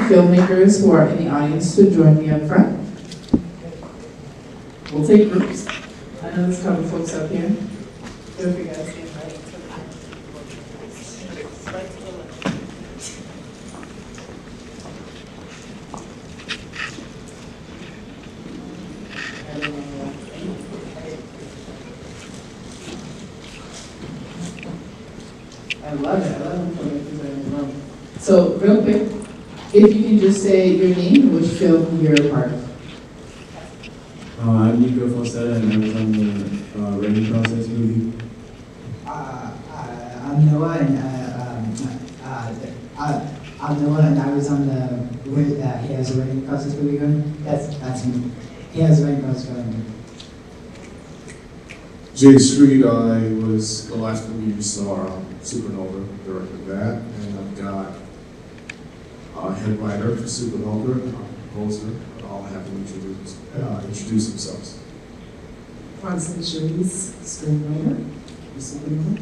filmmakers who are in the audience to join me up front. We'll take groups. I know there's a couple folks up here. So if you guys can invite to the front. Right to the left. I love it. I love when filmmakers are in the room. So real quick, if you can just say your name and which film you're a part of. I'm Nico Falsetta, and I was on the writing process movie. I'm Noah, and I'm Noah, and I was on the he has a writing process movie going. That's me. He has a writing process going. Jay Street, I was the last movie you saw, Supernova, directed that, and I've got head writer for Supernova, composer. I'll have them introduce themselves. Alicia Eunis, screenwriter for Supernova.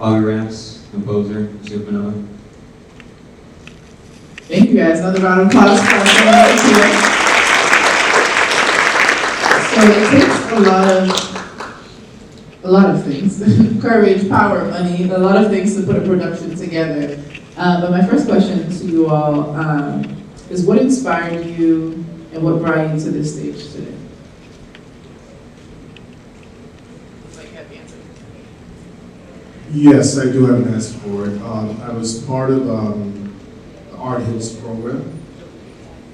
Autographs, composer, Supernova. Thank you guys. Another round of applause for our filmmakers here. So it takes a lot of things, courage, power, money, a lot of things to put a production together. But my first question to you all is what inspired you and what brought you to this stage today? Yes, I do have an answer for it. I was part of the Art Hills program,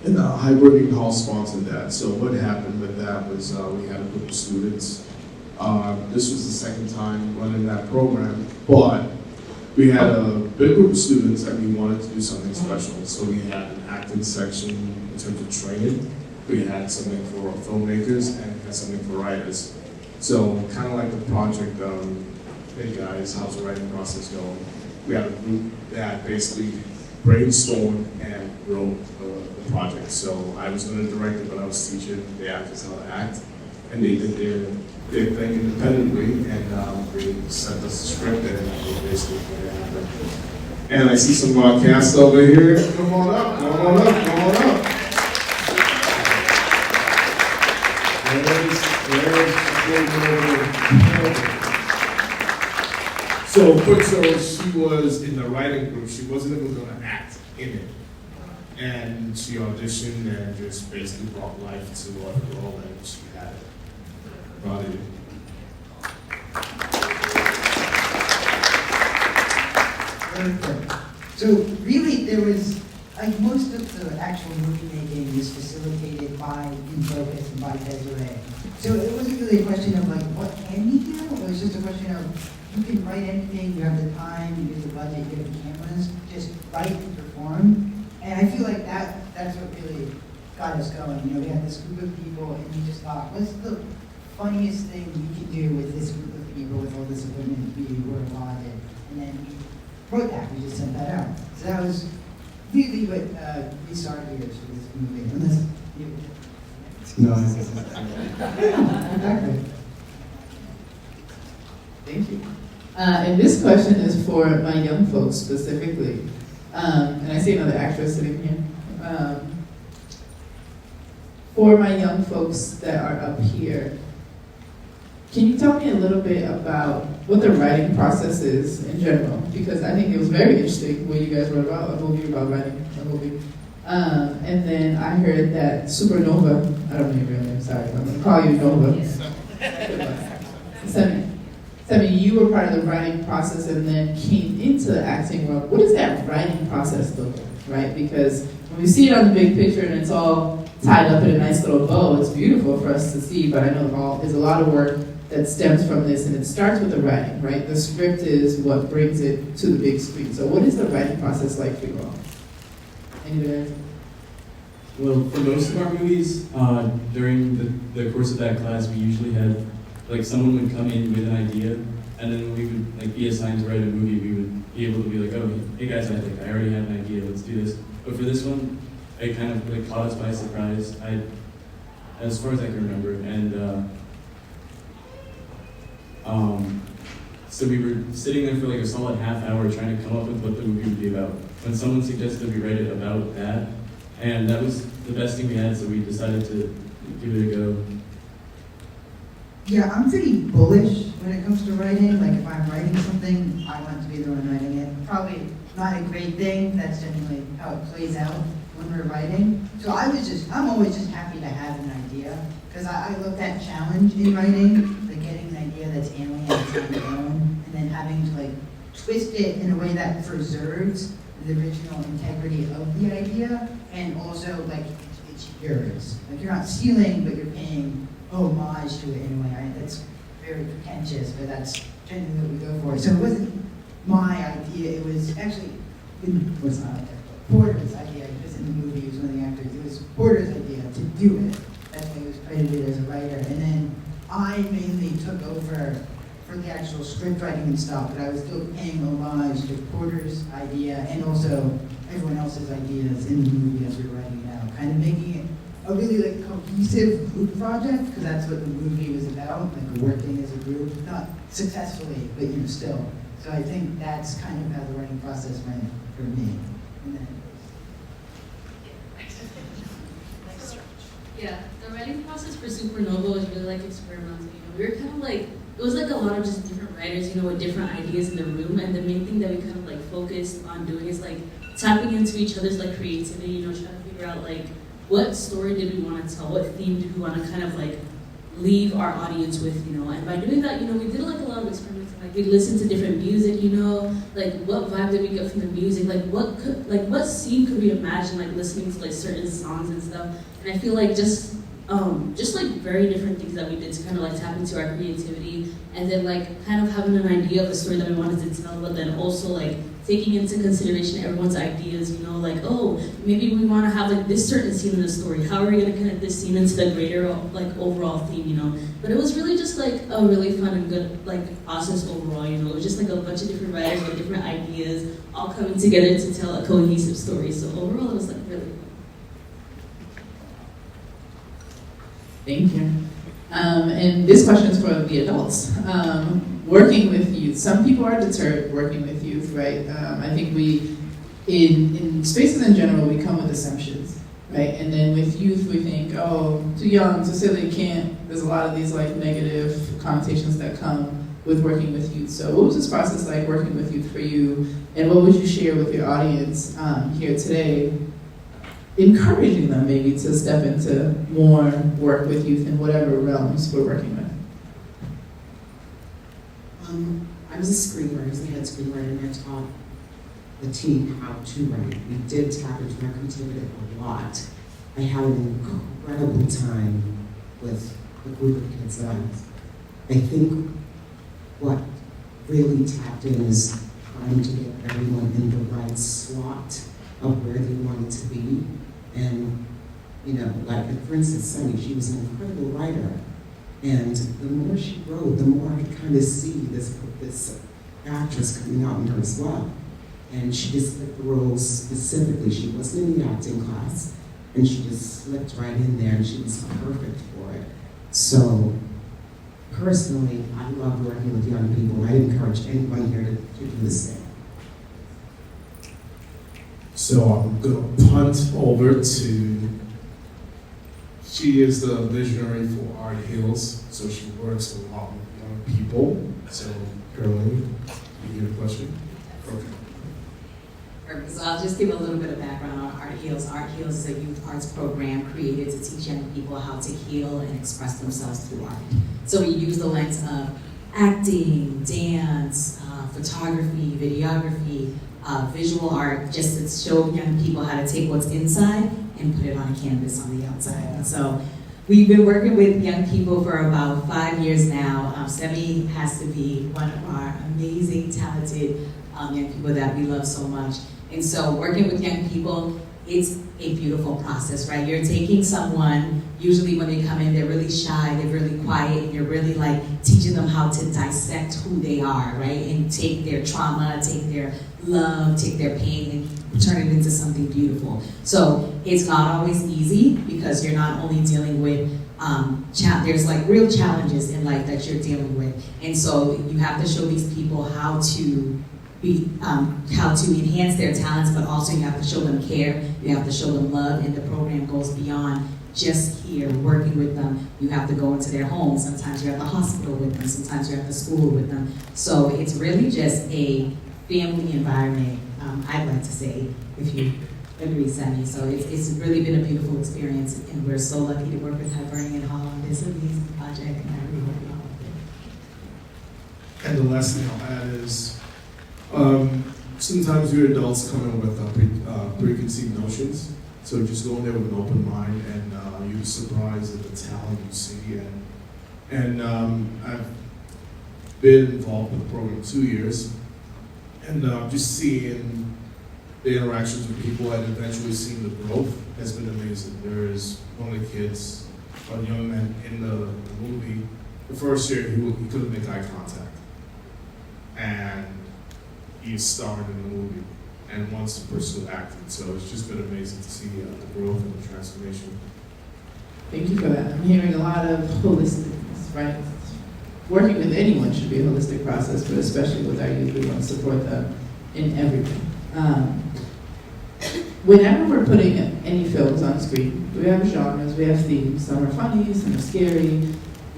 and Hybrid Hall sponsored that. So what happened with that was we had a group of students. This was the second time running that program, but we had a big group of students and we wanted to do something special. So we had an acting section in terms of training. We had something for filmmakers and had something for writers. So kind of like the project, hey guys, how's the writing process going? We had a group that basically brainstormed and wrote the project. So I was going to direct it, but I was teaching the actors how to act. And they did their thing independently, and they sent us the script, and they basically made it happen. And I see some cast over here. Come on up, come on up, come on up. So quick story, she was in the writing group. She wasn't even going to act in it. And she auditioned and just basically brought life to the role, and she had it. Body. So really, there was like most of the actual movie making was facilitated by Infocus and by Desiree. So it wasn't really a question of like what can you do. It was just a question of you can write anything. You have the time, you have the budget, you have the cameras. Just write and perform. And I feel like that's what really got us going. You know, we had this group of people, and we just thought, what's the funniest thing we could do with this group of people with all this equipment we were allotted? And then we wrote that, we just sent that out. So that was really what we started here for this movie. Unless you... No, Exactly. Thank you. And this question is for my young folks specifically. And I see another actress sitting here. For my young folks that are up here, can you tell me a little bit about what the writing process is in general? Because I think it was very interesting when you guys wrote about a movie about writing a movie. And then I heard that Supernova, I don't know your real name, sorry, I'm going to call you Nova. Semi, you were part of the writing process and then came into the acting world. What does that writing process look like, right? Because when we see it on the big picture and it's all tied up in a nice little bow, it's beautiful for us to see, but I know there's a lot of work that stems from this, and it starts with the writing, right? The script is what brings it to the big screen. So what is the writing process like for you all? Anybody? Well, for most of our movies, during the course of that class, we usually had, like, someone would come in with an idea, and then we would, like, be assigned to write a movie. We would be able to be like, oh, hey guys, I already have an idea, let's do this. But for this one, it kind of, like, caught us by surprise, as far as I can remember. And So we were sitting there for like a solid half hour trying to come up with what the movie would be about. When someone suggested we write it about that, and that was the best thing we had, so we decided to give it a go. Yeah, I'm pretty bullish when it comes to writing. Like if I'm writing something, I want to be the one writing it. Probably not a great thing. That's generally how it plays out when we're writing. So I'm always just happy to have an idea. Because I love that challenge in writing, like getting an idea that's alien, it's on your own, and then having to like twist it in a way that preserves the original integrity of the idea, and also like it's yours. Like you're not stealing, but you're paying homage to it in a way. Right? That's very pretentious, but that's generally what we go for. So it wasn't my idea. It was actually, it was not Porter's idea, because in the movie he was one of the actors. It was Porter's idea to do it. That's why he was credited as a writer. And then I mainly took over for the actual script writing and stuff, but I was still paying homage to Porter's idea and also everyone else's ideas in the movie as we were writing it out, kind of making it a really like cohesive group project, because that's what the movie was about, like working as a group, not successfully, but still. So I think that's kind of how the writing process went for me. And then yeah, the writing process for Supernova was really like experimental. We were kind of like, it was like a lot of just different writers, with different ideas in the room. And the main thing that we kind of like focused on doing is like tapping into each other's like creativity, trying to figure out like what story did we want to tell, what theme did we want to kind of like leave our audience with, And by doing that, we did like a lot of experimenting. Like we listened to different music, like what vibe did we get from the music, like what scene could we imagine like listening to like certain songs and stuff. And I feel like just like very different things that we did to kind of like tap into our creativity, and then like kind of having an idea of the story that we wanted to tell, but then also like taking into consideration everyone's ideas, like, oh, maybe we want to have like this certain scene in the story. How are we going to connect this scene into the greater like overall theme, But it was really just like a really fun and good like process overall, It was just like a bunch of different writers with different ideas all coming together to tell a cohesive story. So overall, it was like really fun. Thank you. And this question is for the adults. Working with youth, some people are deterred working with youth, right? I think we, in spaces in general, we come with assumptions, right? And then with youth, we think, oh, too young, too silly, can't. There's a lot of these like negative connotations that come with working with youth. So what was this process like working with youth for you? And what would you share with your audience here today, encouraging them maybe to step into more work with youth in whatever realms we're working with? I was a screenwriter, I was the head screenwriter, and I taught the team how to write. We did tap into my creativity a lot. I had an incredible time with the group of kids that I think what really tapped in is trying to get everyone in the right slot of where they wanted to be. And, like for instance, Sunny, she was an incredible writer. And the more she wrote, the more I could kind of see this actress coming out in her as well. And she just fit the roles specifically. She wasn't in the acting class, and she just slipped right in there, and she was perfect for it. So, personally, I love working with young people, and I encourage anyone here to do the same. So I'm going to punt over to, she is the visionary for Art Hills, so she works a lot with young people. So, Caroline, you get a question? Okay. Perfect. So I'll just give a little bit of background on Art Heals. Art Heals is a youth arts program created to teach young people how to heal and express themselves through art. So we use the lens of acting, dance, photography, videography, visual art, just to show young people how to take what's inside and put it on a canvas on the outside. And so we've been working with young people for about 5 years now. Semi has to be one of our amazing, talented young people that we love so much. And so working with young people, it's a beautiful process, right? You're taking someone, usually when they come in, they're really shy, they're really quiet, and you're really like teaching them how to dissect who they are, right? And take their trauma, take their love, take their pain, and turn it into something beautiful. So it's not always easy, because you're not only dealing with there's like real challenges in life that you're dealing with, and so you have to show these people how to enhance their talents, but also you have to show them care, you have to show them love, and the program goes beyond just here working with them. You have to go into their homes. Sometimes you're at the hospital with them. Sometimes you're at the school with them. So it's really just a family environment, I'd like to say, if you agree, Sammy. So it's really been a beautiful experience, and we're so lucky to work with Hibernian Hall on this amazing project, and I really hope you all like it. And the last thing I'll add is, sometimes we adults come in with preconceived notions. So just go in there with an open mind, and you'll be surprised at the talent you see. And I've been involved with the program 2 years, and just seeing the interactions with people and eventually seeing the growth has been amazing. There is one of the kids, a young man in the movie, the first year he couldn't make eye contact, and he starred in the movie and wants to pursue acting. So it's just been amazing to see the growth and the transformation. Thank you for that. I'm hearing a lot of holisticness, right? Working with anyone should be a holistic process, but especially with our youth, we want to support them in everything. Whenever we're putting any films on screen, we have genres, we have themes. Some are funny, some are scary.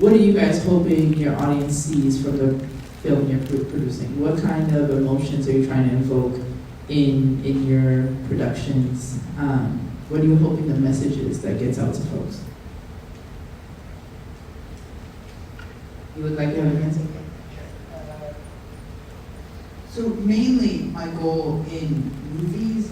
What are you guys hoping your audience sees from the film you're producing? What kind of emotions are you trying to invoke in your productions? What are you hoping the message is that gets out to folks? You would like to have an answer? So mainly my goal in movies,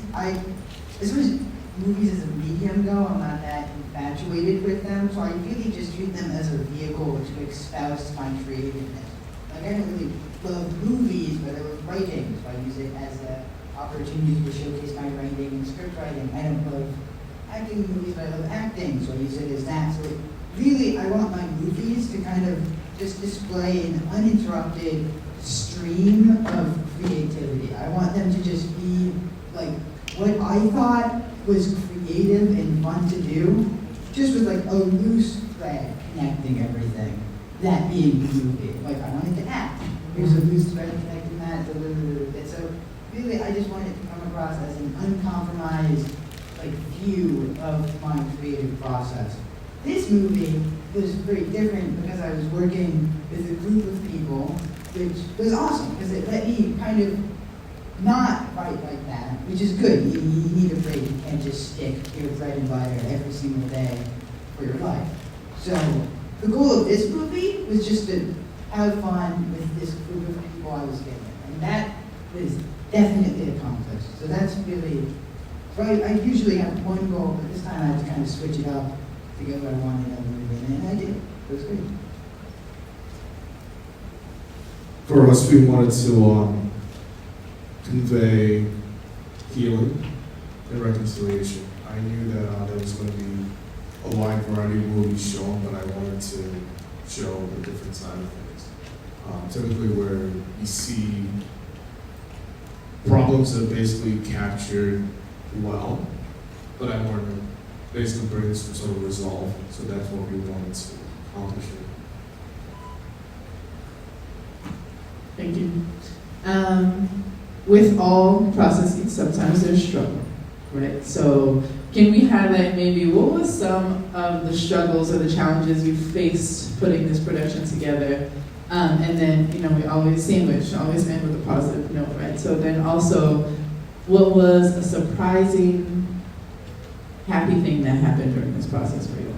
as far as movies as a medium go, I'm not that infatuated with them, so I really just treat them as a vehicle to espouse my creativeness. Like I don't really love movies, but I love writing, so I use it as an opportunity to showcase my writing and script writing. I don't love acting in movies, but I love acting, so I use it as that. So really, I want my movies to kind of just display an uninterrupted stream of creativity. I want them to just be like what I thought was creative and fun to do, just with like a loose thread connecting everything. That being the movie. Like I wanted to act. Here's a loose thread connecting that. So really, I just wanted to come across as an uncompromised like view of my creative process. This movie was very different because I was working with a group of people, which was awesome because it let me kind of not write like that, which is good. You need a break. You can't just stick your bread and butter every single day for your life. So the goal of this movie was just to have fun with this group of people I was given, and that was definitely accomplished. So that's really, so I usually have one goal, but this time I had to kind of switch it up to get what I wanted out of the movie, and I did. It was great. For us, we wanted to convey healing and reconciliation. I knew that there was going to be a wide variety of movies shown, but I wanted to show the different side of things. Typically where you see problems that are basically captured well, but I wanted to basically bring some sort of resolve, so that's what we wanted to accomplish. Thank you. With all processes, sometimes there's struggle, right? So can we highlight maybe what was some of the struggles or the challenges you faced putting this production together? And then, we always end with a positive note, right? So then also, what was a surprising, happy thing that happened during this process for you all?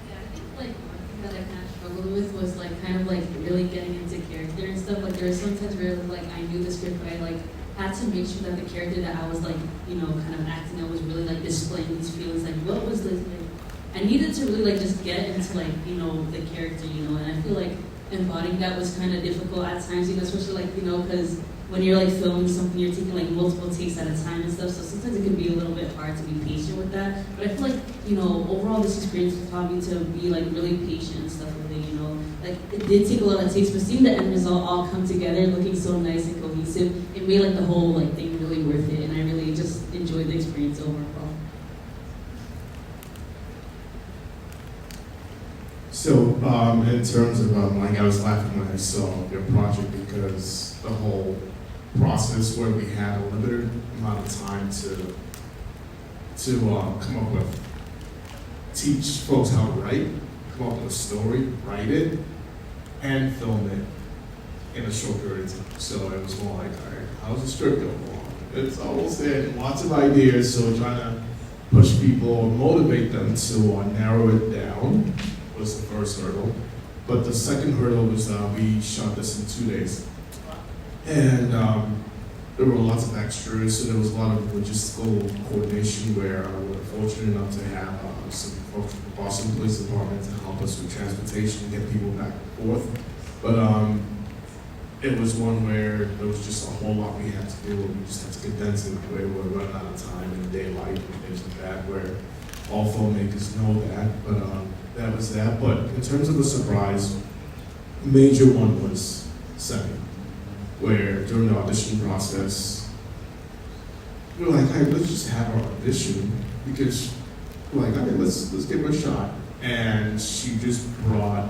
Yeah, I think like one thing that I kind of struggled with was like kind of like really getting into character and stuff. Like there were some times where like I knew the script, but I like had to make sure that the character that I was like, kind of acting out was really like displaying these feelings. Like what was this like? I needed to really like just get into like, the character, and I feel like embodying that was kind of difficult at times, especially like, because when you're like filming something, you're taking like multiple takes at a time and stuff, so sometimes it can be a little bit hard to be patient with that. But I feel like, overall this experience taught me to be like really patient and stuff with it, Like it did take a lot of takes, but seeing the end result all come together, looking so nice and cohesive, it made like the whole like thing really worth it, and I really just enjoyed the experience overall. So, in terms of, like, I was laughing when I saw your project because the whole process where we had a limited amount of time to come up with, teach folks how to write, come up with a story, write it, and film it in a short period of time. So it was more like, all right, how's the script going along? It's almost there, lots of ideas, so trying to push people or motivate them to narrow it down was the first hurdle. But the second hurdle was we shot this in 2 days. And there were lots of extras, so there was a lot of logistical coordination where we were fortunate enough to have some folks from the Boston Police Department to help us with transportation and get people back and forth. But it was one where there was just a whole lot we had to do, and we just had to condense it where we were running out of time in daylight and things like that, where all filmmakers know that. But that was that. But in terms of the surprise, major one was Semi, where during the audition process, we were like, hey, let's just have our audition, because we're like, okay, let's give her a shot. And she just brought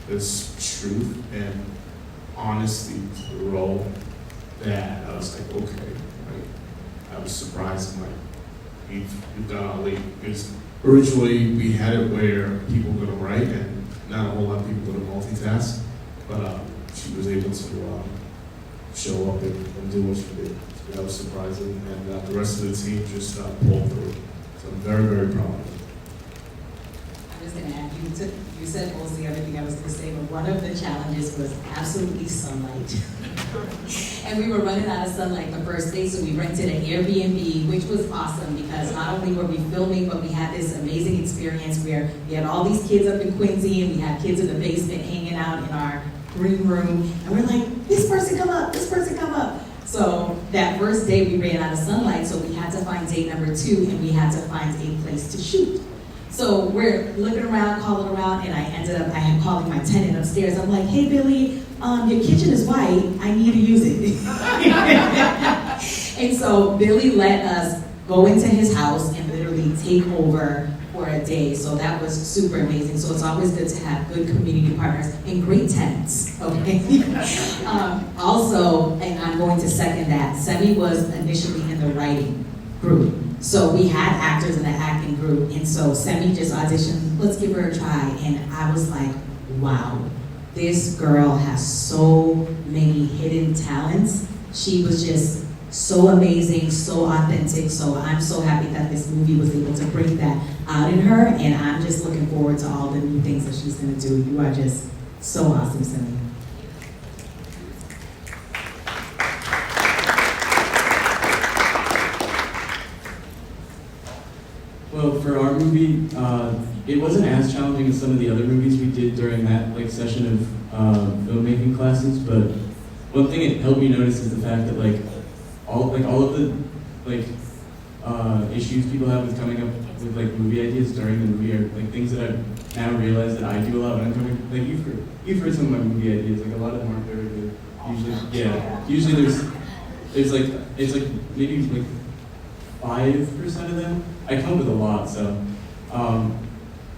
this truth and honesty to the role that I was like, okay, right? I was surprised, like, we've done our lead, because originally we had it where people were gonna write and not a whole lot of people were gonna multitask, but she was able to show up and do what she did. So that was surprising, and the rest of the team just pulled through. So I'm very, very proud of it. I'm just gonna add, you said most of the other thing I was gonna say, but one of the challenges was absolutely sunlight. And we were running out of sunlight the first day, so we rented an Airbnb, which was awesome because not only were we filming, but we had this amazing experience where we had all these kids up in Quincy and we had kids in the basement hanging out in our green room, and we're like, this person come up, this person come up. So that first day we ran out of sunlight, so we had to find day number 2, and we had to find a place to shoot. So we're looking around, calling around, and I had calling my tenant upstairs. I'm like, hey Billy, your kitchen is white, I need to use it. And so Billy let us go into his house and literally take over for a day. So that was super amazing. So it's always good to have good community partners and great tenants, okay? Also, and I'm going to second that, Semi was initially in the writing group. So we had actors in the acting group, and so Semi just auditioned, let's give her a try. And I was like, wow, this girl has so many hidden talents. She was just so amazing, so authentic. So I'm so happy that this movie was able to bring that out in her, and I'm just looking forward to all the new things that she's gonna do. You are just so awesome, Semi. Well, for our movie, it wasn't as challenging as some of the other movies we did during that session of filmmaking classes. But one thing it helped me notice is the fact that all of the issues people have with coming up with movie ideas during the movie are things that I've now realized that I do a lot when I'm coming. You've heard some of my movie ideas. A lot of them aren't very good. Usually there's it's maybe 5% of them. I come up with a lot, so.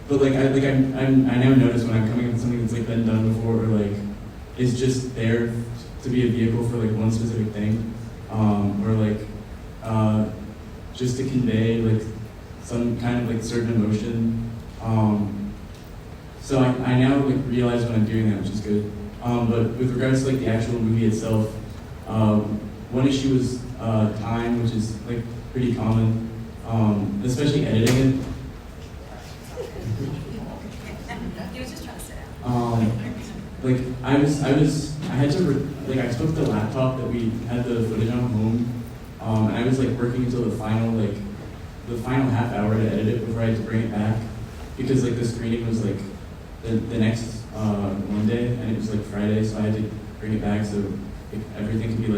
But I now notice when I'm coming up with something that's been done before, or is just there to be a vehicle for one specific thing, or just to convey some kind of certain emotion. So I now realize when I'm doing that, which is good. But with regards to the actual movie itself, one issue was time, which is pretty common, especially editing it. He was just trying to sit I took the laptop that we had the footage on home, and I was working until the final half hour to edit it before I had to bring it back, because the screening was the next Monday, and it was Friday, so I had to bring it back so everything could be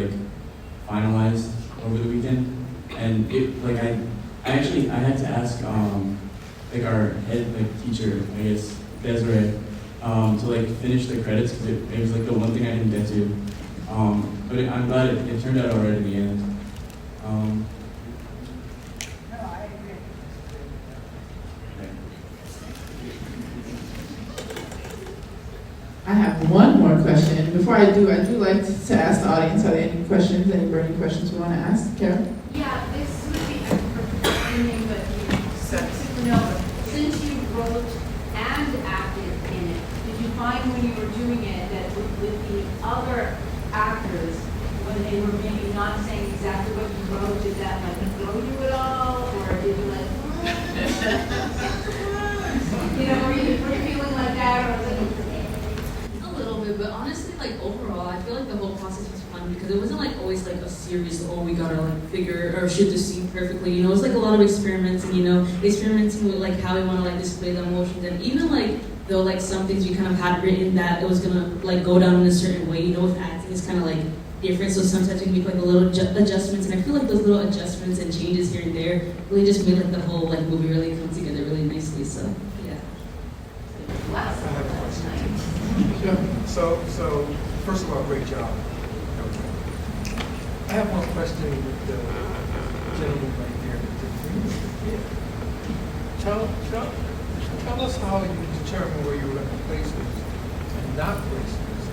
finalized over the weekend. And it I had to ask our head teacher, I guess, Desiree, to finish the credits, because it was the one thing I didn't get to. But I'm glad it turned out alright in the end. I have one more question. Before I do like to ask the audience, are there any questions, any burning questions we want to ask? Karen? Yeah, this would be for anything but Supernova. Since you wrote and acted in it, did you find when you were doing it that with the other actors, when they were maybe not saying exactly what you wrote, did that like throw you at all? Or did you like, you know, were you feeling like that? Or was it A little bit, but honestly, like overall, I feel like the whole process was fun because it wasn't like always like a serious, oh, we gotta like figure or shoot the scene perfectly. You know, it's like a lot of experimenting. You know, experimenting with like how we want to like display the emotions, and even like though like some things we kind of had written that it was gonna like go down in a certain way. You know, with acting, it's kind of like different. So sometimes we can make like a little adjustments, and I feel like those little adjustments and changes here and there really just made like the whole like movie really come together really nicely. So yeah. wow? I have a question. So first of all, great job. I have one question with the gentleman right there. Tell us how you determine where you were going to place this and not place this,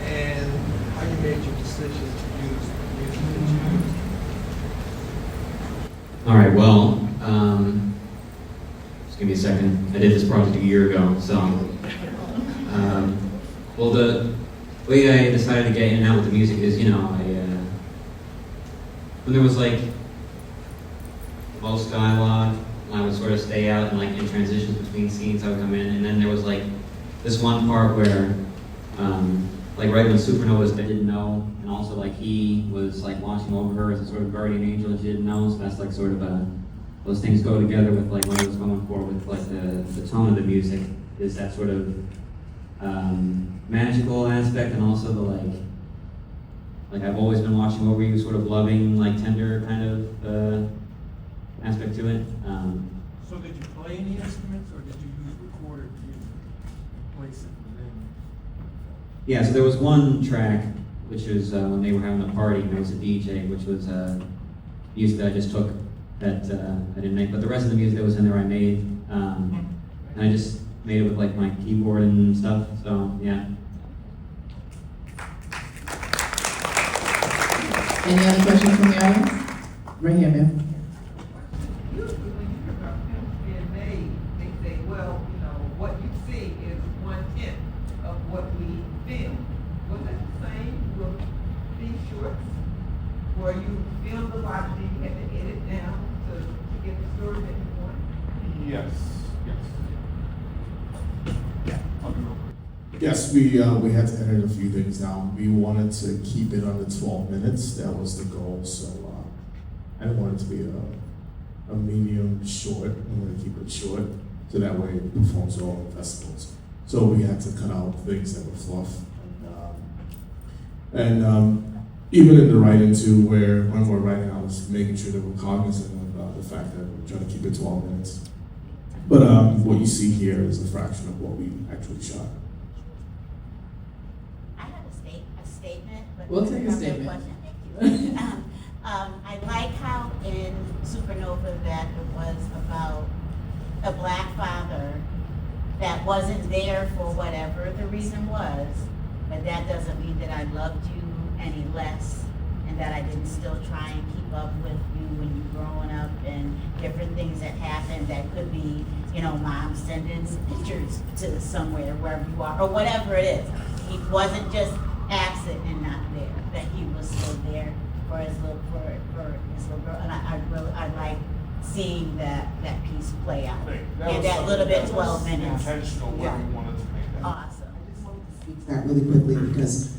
and how you made your decision to use the music that you used. All right, well, just give me a second. I did this project a year ago, so. Well, the way I decided to get in and out with the music is, you know, when there was like most dialogue, I would sort of stay out and like in transitions between scenes I would come in, and then there was like this one part where like right when Supernova was there, I didn't know, and also like he was like watching over her as a sort of guardian angel and she didn't know, so that's like sort of those things go together with like what I was going for with like the tone of the music, is that sort of magical aspect, and also the like I've always been watching over you, sort of loving, like tender kind of aspect to it. So did you play any instruments, or did you use recorded music to place it within? Yeah, so there was one track, which was when they were having a party, and there was a DJ, which was music that I just took that I didn't make, but the rest of the music that was in there I made, and I just made it with like my keyboard and stuff, so yeah. Any other questions from the audience? Right here, ma'am. Usually when you hear about films being made, they say, well, you know, what you see is 1/10 of what we filmed. Was it the same with these shorts? Where you filmed a lot and then you had to edit down to get the story that you want? Yes. Yes, we had to edit a few things down. We wanted to keep it under 12 minutes. That was the goal. So I didn't want it to be a medium short. I wanted to keep it short so that way it performs all the festivals. So we had to cut out things that were fluff. And even in the writing too, where when we're writing, I was making sure that we're cognizant of the fact that we're trying to keep it 12 minutes. But what you see here is a fraction of what we actually shot. We'll take a statement. Thank you. I like how in Supernova that it was about a black father that wasn't there for whatever the reason was, but that doesn't mean that I loved you any less and that I didn't still try and keep up with you when you were growing up, and different things that happened that could be, you know, mom sending pictures to somewhere, wherever you are, or whatever it is. He wasn't just absent and not there, that he was still there for his little girl, and I like seeing that piece play out in that little bit 12 minutes. Intentional where we wanted to make that. Awesome. I just wanted to speak to that really quickly because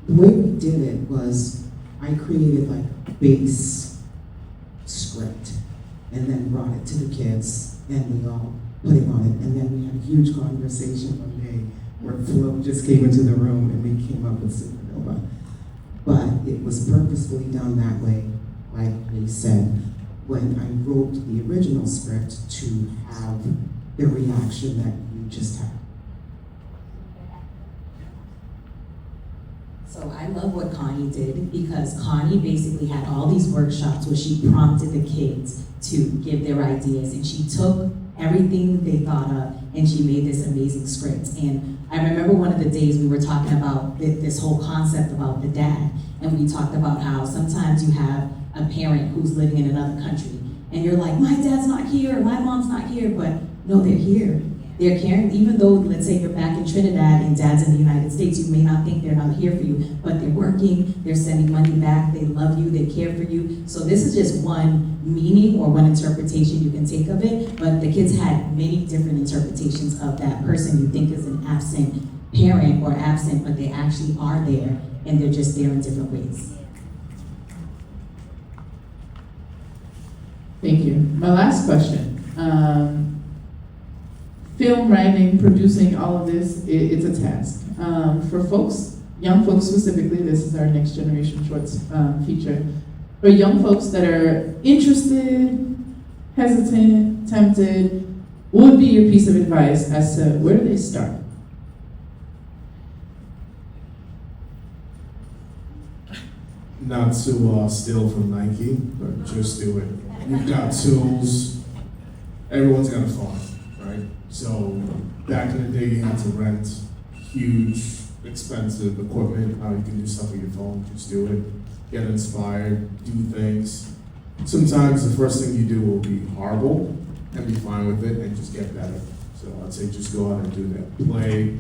the way we did it was I created like a base script and then brought it to the kids and we all put it on it, and then we had a huge conversation one day where Flo just came into the room and we came up with Supernova. But it was purposefully done that way, like they said, when I wrote the original script to have the reaction that you just had. So I love what Connie did, because Connie basically had all these workshops where she prompted the kids to give their ideas, and she took everything they thought of and she made this amazing script. And I remember one of the days we were talking about this whole concept about the dad, and we talked about how sometimes you have a parent who's living in another country, and you're like, my dad's not here, my mom's not here, but no, they're here. They're caring, even though, let's say you're back in Trinidad and dad's in the United States, you may not think they're not here for you, but they're working, they're sending money back, they love you, they care for you. So this is just one meaning or one interpretation you can take of it, but the kids had many different interpretations of that person you think is an absent parent or absent, but they actually are there, and they're just there in different ways. Thank you. My last question. Film writing, producing, all of this, it's a task. For folks, young folks specifically, this is our Next Generation Shorts feature. For young folks that are interested, hesitant, tempted, what would be your piece of advice as to where do they start? Not to steal from Nike, but just do it. You've got tools. Everyone's got a phone, right? So back in the day, you had to rent huge, expensive equipment. Now you can do stuff with your phone. Just do it. Get inspired. Do things. Sometimes the first thing you do will be horrible, and be fine with it, and just get better. So I'd say just go out and do that. Play.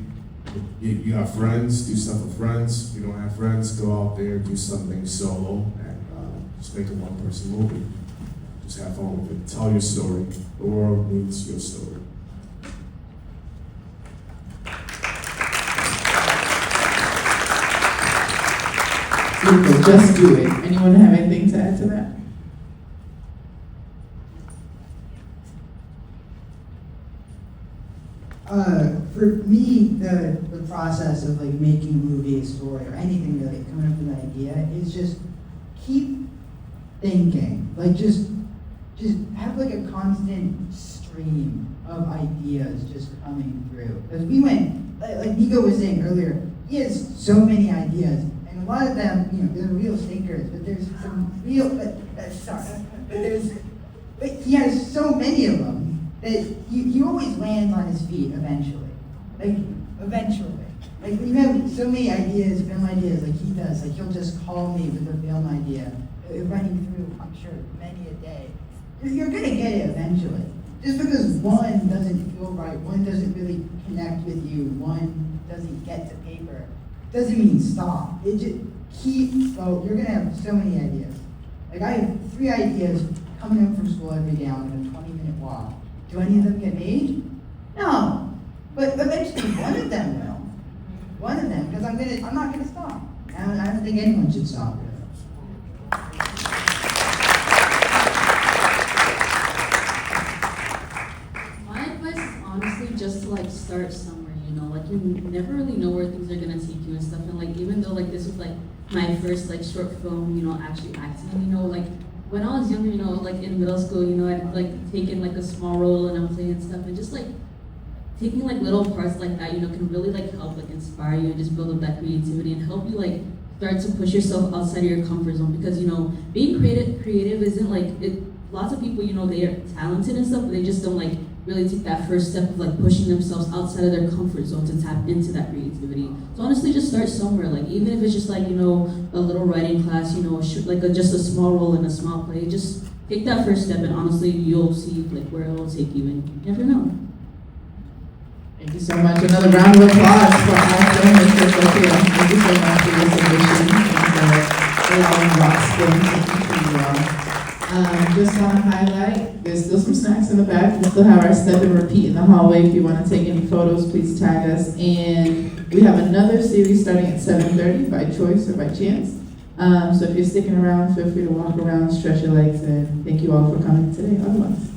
You got friends, do stuff with friends. If you don't have friends, go out there, do something solo, and just make a one-person movie. Just have fun with it. Tell your story. The world needs your story. Beautiful. Just do it. Anyone have anything to add to that? For me, the process of like making a movie, a story, or anything really, coming up with an idea, is just keep thinking. Like just have like a constant stream of ideas just coming through. Because we went, like Nico was saying earlier, he has so many ideas, and a lot of them, they're real stinkers. But there's some real, but he has so many of them that he always lands on his feet eventually. Like, eventually. Like, we have so many ideas, film ideas, like he does. Like, he'll just call me with a film idea, running through, I'm sure, many a day. You're gonna get it eventually. Just because one doesn't feel right, one doesn't really connect with you, one doesn't get to paper, doesn't mean stop. It just keep going. You're gonna have so many ideas. Like, I have 3 ideas coming up from school every day on a 20-minute walk. Do any of them get made? No. But eventually one of them will. One of them, because I'm not gonna stop. I don't think anyone should stop really. My advice is honestly just to like start somewhere, like you never really know where things are gonna take you and stuff. And like even though like this was like my first like short film, actually acting, like when I was younger, like in middle school, I'd like taken like a small role and I'm playing stuff, and just like taking like little parts like that, can really like help like inspire you and just build up that creativity and help you like start to push yourself outside of your comfort zone. Because being creative isn't like it. Lots of people, they are talented and stuff, but they just don't like really take that first step of like pushing themselves outside of their comfort zone to tap into that creativity. So honestly, just start somewhere. Like even if it's just like a little writing class, just a small role in a small play. Just take that first step, and honestly, you'll see like where it'll take you, and you never know. Thank you so much. Another round of applause for our filmmakers here. Thank you so much for your submission and for allowing ROXFILM to feature you all. Just want to highlight, there's still some snacks in the back. We still have our step and repeat in the hallway. If you want to take any photos, please tag us. And we have another series starting at 7:30 by choice or by chance. So if you're sticking around, feel free to walk around, stretch your legs, and thank you all for coming today. Otherwise.